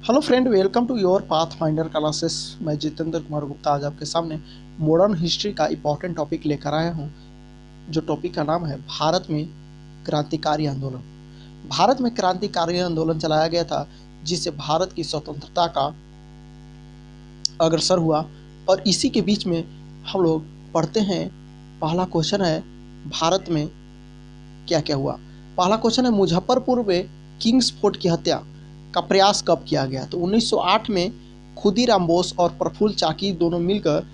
Hello friend, welcome to your pathfinder classes. मैं जितेंद्र कुमार गुप्ता आज आपके सामने मॉडर्न हिस्ट्री का इंपॉर्टेंट टॉपिक लेकर आया हूँ, जो टॉपिक का नाम है भारत में क्रांतिकारी आंदोलन। भारत में क्रांतिकारी आंदोलन चलाया गया था जिससे भारत की स्वतंत्रता का अग्रसर हुआ। और इसी के बीच में हम लोग पढ़ते हैं। पहला क्वेश्चन है, भारत में क्या क्या हुआ। पहला क्वेश्चन है, मुजफ्फरपुर में किंग्स फोर्ट की हत्या का प्रयास कब किया गया। तो 1908 में खुदीराम बोस और प्रफुल्ल चाकी दोनों मिलकर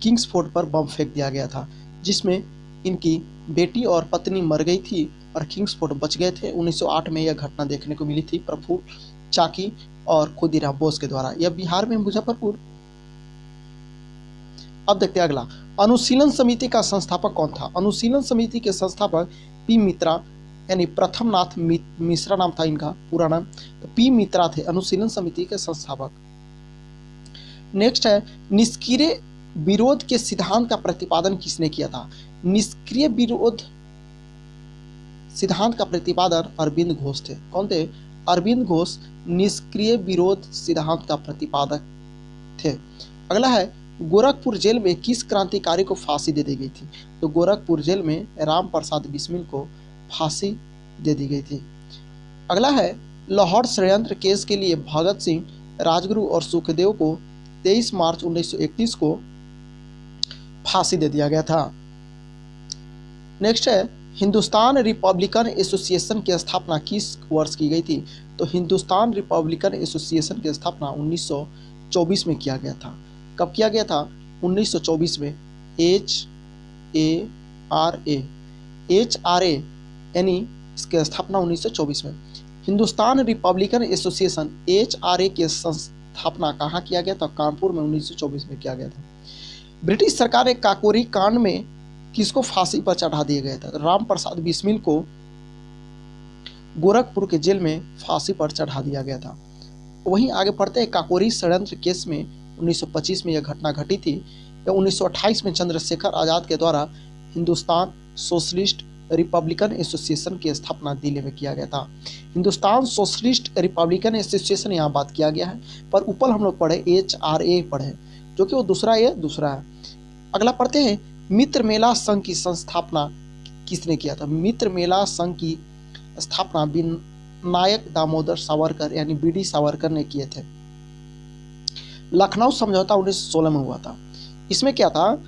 किंग्स फोर्ट पर बम फेंक दिया गया था, जिसमें इनकी बेटी और पत्नी मर गई थी और किंग्स फोर्ट बच गए थे। 1908 में यह घटना देखने को मिली थी प्रफुल्ल चाकी और खुदीराम बोस के द्वारा। यह बिहार में मुजफ्फरपुर। अब देखते हैं अगला, अनुशीलन समिति का संस्थापक कौन था। अनुशीलन समिति के संस्थापक पी मित्रा यानी प्रथम नाथ मिश्रा नाम था इनका पूरा नाम। तो पी मित्रा थे अनुशीलन समिति के संस्थापक। नेक्स्ट है, निष्क्रिय विरोध के सिद्धांत का प्रतिपादन किसने किया था। निष्क्रिय विरोध सिद्धांत का प्रतिपादन अरविंद घोष थे। कौन थे? अरविंद घोष निष्क्रिय विरोध सिद्धांत का प्रतिपादक थे। अगला है, गोरखपुर जेल में किस क्रांतिकारी को फांसी दे दी गई थी। तो गोरखपुर जेल में राम प्रसाद बिस्मिल को फांसी दे दी गई थी। अगला है, लाहौर षड्यंत्र केस के लिए भगत सिंह, राजगुरु और सुखदेव को 23 मार्च 1931 को फांसी दे दिया गया था। नेक्स्ट है, हिंदुस्तान रिपब्लिकन एसोसिएशन की स्थापना किस वर्ष की गई थी। तो हिंदुस्तान रिपब्लिकन एसोसिएशन की स्थापना 1924 में किया गया था। कब किया गया था? 1924 में। HRA यानी इसकी स्थापना 1924 में। हिंदुस्तान रिपब्लिकन एसोसिएशन HRA की स्थापना कहाँ किया गया था? कानपुर में 1924 में किया गया था। ब्रिटिश सरकार ने काकोरी कांड में किसको फांसी पर चढ़ा दिया गया था? राम प्रसाद बिस्मिल को गोरखपुर के जेल में फांसी पर चढ़ा दिया गया था। वहीं आगे पढ़ते हैं, काकोरी षड्यंत्र केस में 1925 में यह घटना घटी थी। 1928 में चंद्रशेखर आजाद के द्वारा हिंदुस्तान सोशलिस्ट रिपब्लिकन एसोसिएशन की स्थापना दिल्ली में किया गया था। हिंदुस्तान सोशलिस्ट रिपब्लिकन एसोसिएशन यहाँ बात किया गया है, पर ऊपर हम लोग पढ़े HRA पढ़े, जो कि वो दूसरा है। अगला पढ़ते हैं, मित्र मेला संघ की संस्थापना किसने किया था। मित्र मेला संघ की स्थापना विनायक दामोदर सावरकर यानी BD सावरकर ने किए थे। लखनऊ समझौता 1916 में हुआ था। इसमें क्या था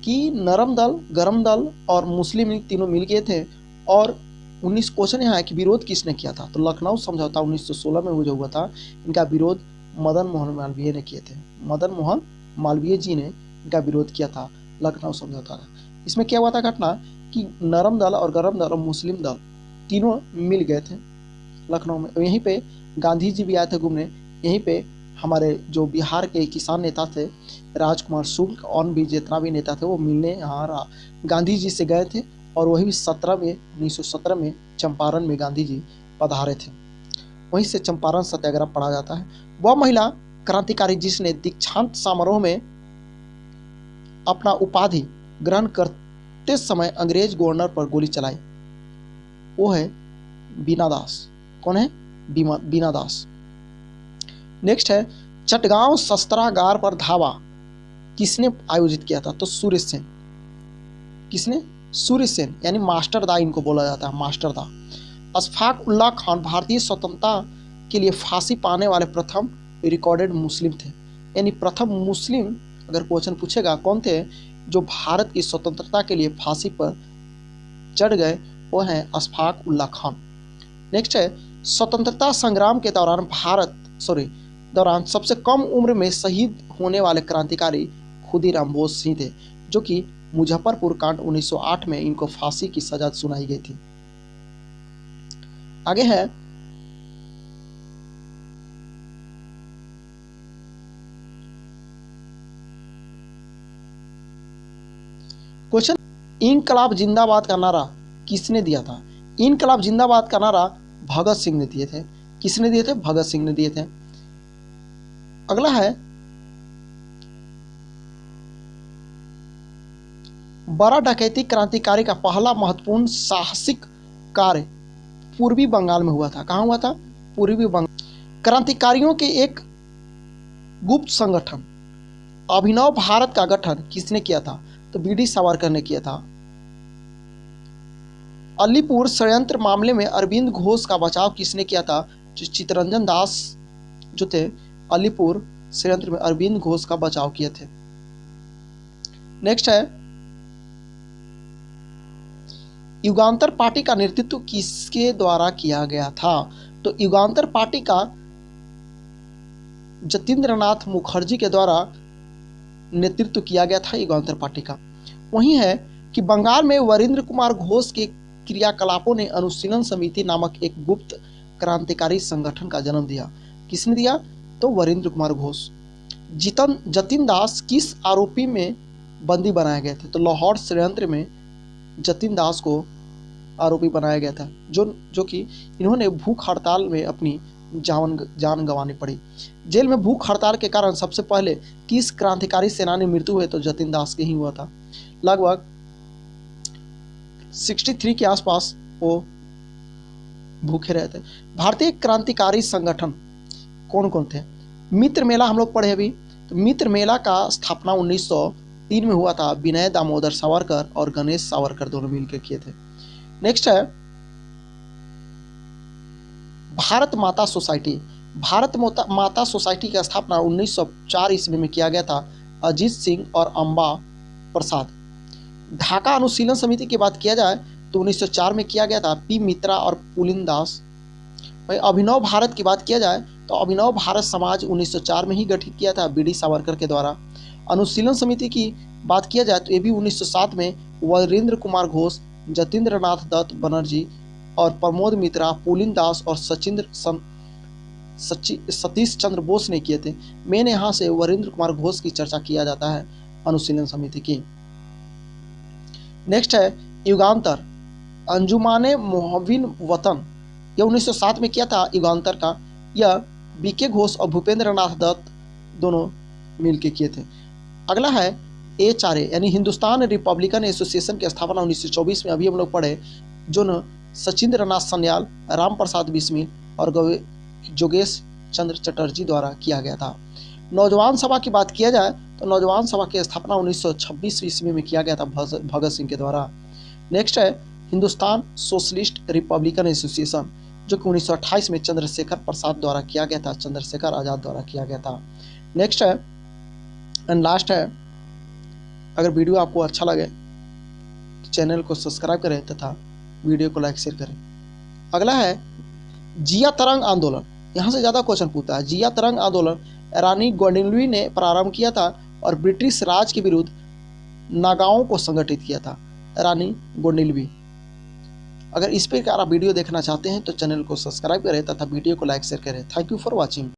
कि नरम दल, गरम दल और मुस्लिम लीग तीनों मिल गए थे। और 19 क्वेश्चन यहाँ है कि विरोध किसने किया था। तो लखनऊ समझौता 1916 में जो हुआ था, इनका विरोध मदन मोहन मालवीय ने किए थे। मदन मोहन मालवीय जी ने इनका विरोध किया था लखनऊ समझौता का। इसमें क्या हुआ था घटना कि नरम दल और गरम दल और मुस्लिम दल तीनों मिल गए थे लखनऊ में। यहीं पे गांधी जी भी आए थे घूमने। यहीं पे हमारे जो बिहार के किसान नेता थे राजकुमार शुक्ल और भी जितना भी नेता थे वो मिलने यहाँ गांधी जी से गए थे। और वही 1917 में चंपारण में गांधी जी पधारे थे। वहीं से चंपारण सत्याग्रह पढ़ा जाता है। वह महिला क्रांतिकारी जिसने दीक्षांत समारोह में अपना उपाधि ग्रहण करते समय अंग्रेज गवर्नर पर गोली चलाई, वो है बीना दास। कौन है? बीना दास। नेक्स्ट है, चटगांव शस्त्रागार पर धावा किसने आयोजित किया था। तो सूर्य सेन। किसने? सूर्य सेन यानी मास्टर दा इनको बोला जाता है, मास्टर दा। अशफाक उल्लाह खान भारतीय स्वतंत्रता के लिए फांसी पाने वाले प्रथम रिकॉर्डेड मुस्लिम थे। यानी प्रथम मुस्लिम अगर क्वेश्चन पूछेगा कौन थे जो भारत की स्वतंत्रता के लिए फांसी पर चढ़ गए, वो हैं अशफाक उल्लाह खान। नेक्स्ट है, स्वतंत्रता संग्राम के दौरान सबसे कम उम्र में शहीद होने वाले क्रांतिकारी खुदीराम बोस सिंह थे, जो कि मुजफ्फरपुर कांड 1908 में इनको फांसी की सजा सुनाई गई थी। आगे है, क्वेश्चन, इनकलाब जिंदाबाद का नारा किसने दिया था। इनकलाब जिंदाबाद का नारा भगत सिंह ने दिए थे। किसने दिए थे? भगत सिंह ने दिए थे। अगला है, बड़ा डकैती क्रांतिकारी का पहला महत्वपूर्ण साहसिक कार्य पूर्वी बंगाल में हुआ था। कहाँ हुआ था? पूर्वी बंगाल। क्रांतिकारियों के एक गुप्त संगठन अभिनव भारत का गठन किसने किया था? तो बी डी सावरकर ने किया था। अलीपुर षड्यंत्र मामले में अरविंद घोष का बचाव किसने किया था? जो चित्तरंजन दास जो थे अलीपुर षड्यंत्र में अरविंद घोष का बचाव किए थे। नेक्स्ट है युगांतर पार्टी का नेतृत्व किसके द्वारा किया गया था? तो युगांतर पार्टी का जतीन्द्रनाथ मुखर्जी के द्वारा नेतृत्व किया गया था युगांतर पार्टी का। वही है कि बंगाल में वरिंद्र कुमार घोष के क्रियाकलापों ने अनुशीलन समिति नामक एक गुप्त क्रांतिकारी संगठन का जन्म दिया। किसने दिया? तो वरिंद्र कुमार घोष। जतिन दास किस आरोपी में बंदी बनाए गए थे? तो लाहौर षड्यंत्र में जतिन दास को आरोपी बनाया गया था, जो कि इन्होंने भूख हड़ताल में अपनी जान गंवानी पड़ी। जेल में भूख हड़ताल के कारण सबसे पहले किस क्रांतिकारी सेनानी मृत्यु हुई? तो जतिन दास के ही हुआ था। लगभग 63 के आसपास वो भूखे रहे थे। भारतीय क्रांतिकारी संगठन कौन कौन थे? मित्र मेला हम लोग पढ़े अभी। तो मित्र मेला का स्थापना 1903 में हुआ था। विनय दामोदर सावरकर और गणेश सावरकर दोनों मिलकर किए थे। नेक्स्ट है भारत माता सोसाइटी। भारत माता सोसाइटी की स्थापना 1904 ईस्वी में किया गया था। अजीत सिंह और अंबा प्रसाद। ढाका अनुशीलन समिति की बात किया जाए तो 1904 में किया गया था। पी मित्रा और पुलिन दास। भाई अभिनव भारत की बात किया जाए तो अभिनव भारत समाज 1904 में ही गठित किया था बी डी सावरकर के द्वारा। अनुशीलन समिति की बात किया जाए तो ये भी 1907 में वरिंद्र कुमार घोष, जतीन्द्रनाथ दत्त बनर्जी और प्रमोद मित्रा, पुलिन दास और सतीश चंद्र बोस ने किए थे। मेन यहाँ से वरिंद्र कुमार घोष की चर्चा किया जाता है अनुशीलन समिति की। नेक्स्ट है युगांतर। अंजुमाने मोहविन वतन यह 1907 में किया था युगांतर का। यह बीके घोष और भूपेंद्र नाथ दत्त दोनों मिलकर किए थे। अगला है HRA यानी हिंदुस्तान रिपब्लिकन एसोसिएशन की स्थापना 1924 में अभी हम लोग पढ़े, जो सचिंद्र नाथ सन्याल, राम प्रसाद बिस्मिल और जोगेश चंद्र चटर्जी द्वारा किया गया था। नौजवान सभा की बात किया जाए तो नौजवान सभा की स्थापना 1926 ईस्वी में किया गया था भगत सिंह के द्वारा। नेक्स्ट है हिंदुस्तान सोशलिस्ट रिपब्लिकन एसोसिएशन, जो कि 1928 में चंद्रशेखर प्रसाद द्वारा किया गया था, चंद्रशेखर आजाद द्वारा किया गया था। नेक्स्ट है एंड लास्ट है, अगर वीडियो आपको अच्छा लगे तो चैनल को सब्सक्राइब करें तथा वीडियो को लाइक शेयर करें। अगला है जिया तरंग आंदोलन। यहाँ से ज़्यादा क्वेश्चन पूछता है। जिया तरंग आंदोलन रानी गोंडिलवी ने प्रारंभ किया था और ब्रिटिश राज के विरुद्ध नागाओं को संगठित किया था, रानी गोंडिलवी। अगर इस पर आप वीडियो देखना चाहते हैं तो चैनल को सब्सक्राइब करें तथा वीडियो को लाइक शेयर करें। Thank you for watching.